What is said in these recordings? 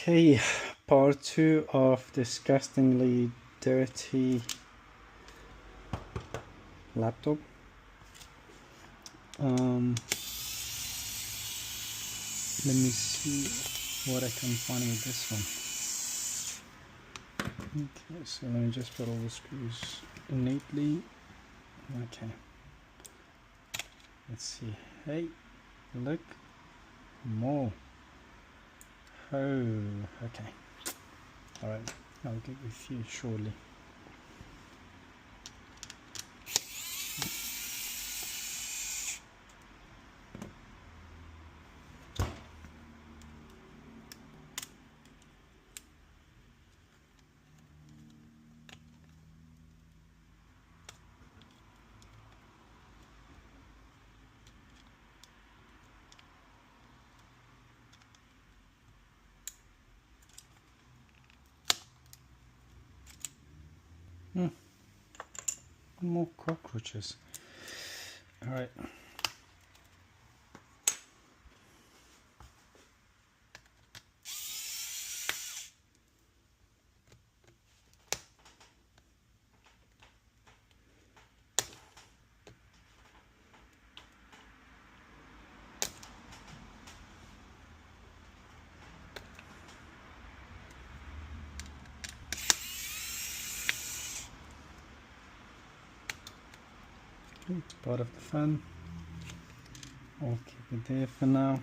Okay, part 2 of disgustingly dirty laptop. Let me see what I can find with this one. Okay, so let me just put all the screws neatly. Okay, let's see. Hey, look, more. Oh, okay. All right, I'll get with you shortly. More cockroaches. All right. Part of the fan. I'll keep it there for now.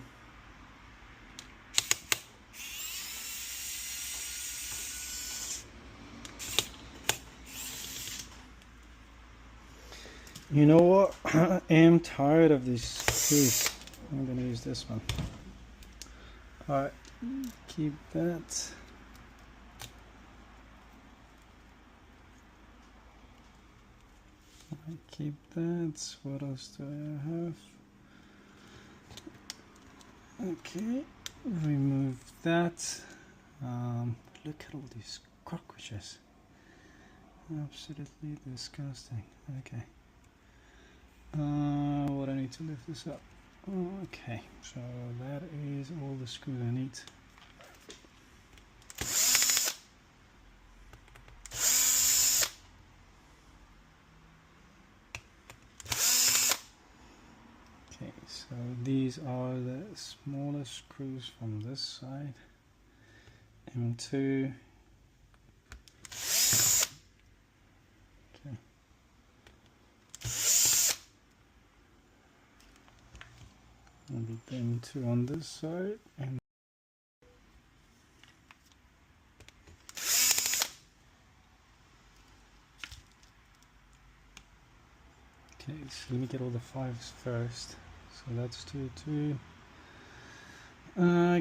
You know what? I am tired of these screws. I'm gonna use this one. Alright, keep that. Keep that. What else do I have? Okay, remove that. Look at all these cockroaches. Absolutely disgusting. Okay. What I need to lift this up. Okay, so that is all the screws I need. Okay, so these are the smallest screws from this side. M2. Okay. And the M2 on this side. And okay, so let me get all the 5s first. So that's 2.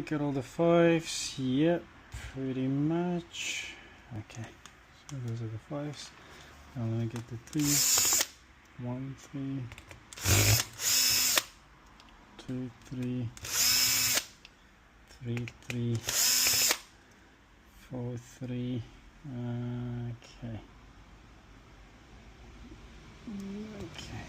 Get all the 5s. Yep, pretty much. Okay, so those are the 5s. Now let me get the 3s. 1, 3, 2, 3, 3, 3, 4, 3. Okay. Okay.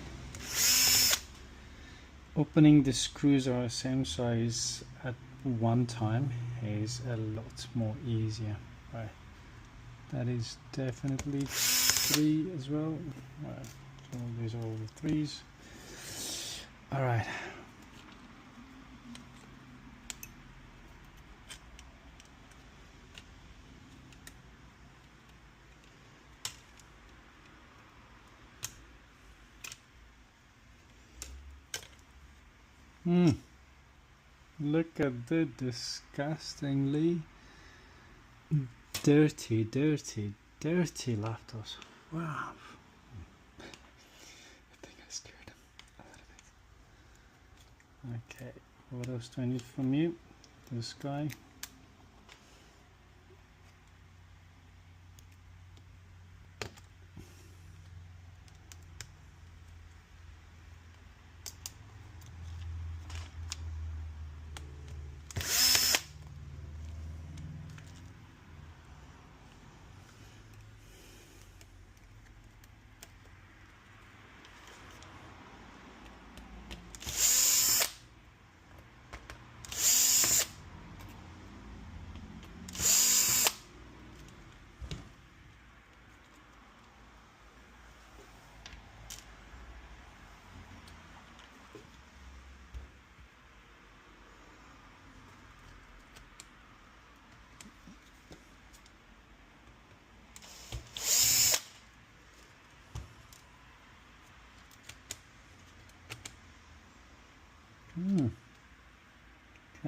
Opening the screws are the same size at one time is a lot more easier. Right. That is definitely 3 as well. Right. So these are all the 3s. All right. Look at the disgustingly dirty laptops. Wow. I think I scared him a little bit. Okay, what else do I need from you? This guy.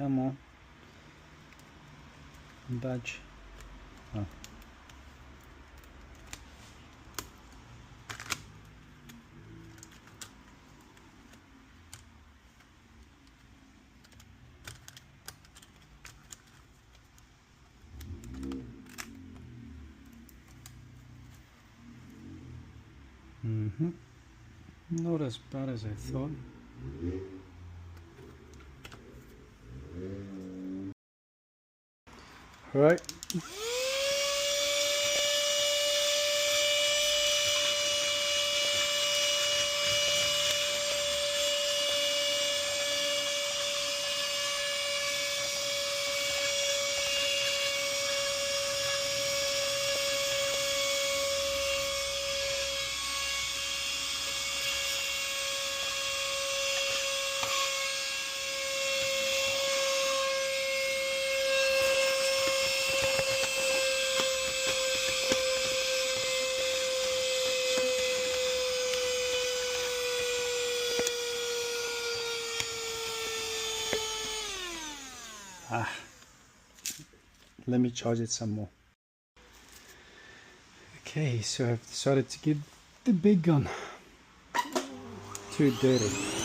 Come on. Budge. Oh. Not as bad as I thought. All right. Let me charge it some more. Okay, so I've decided to give the big gun to dirty.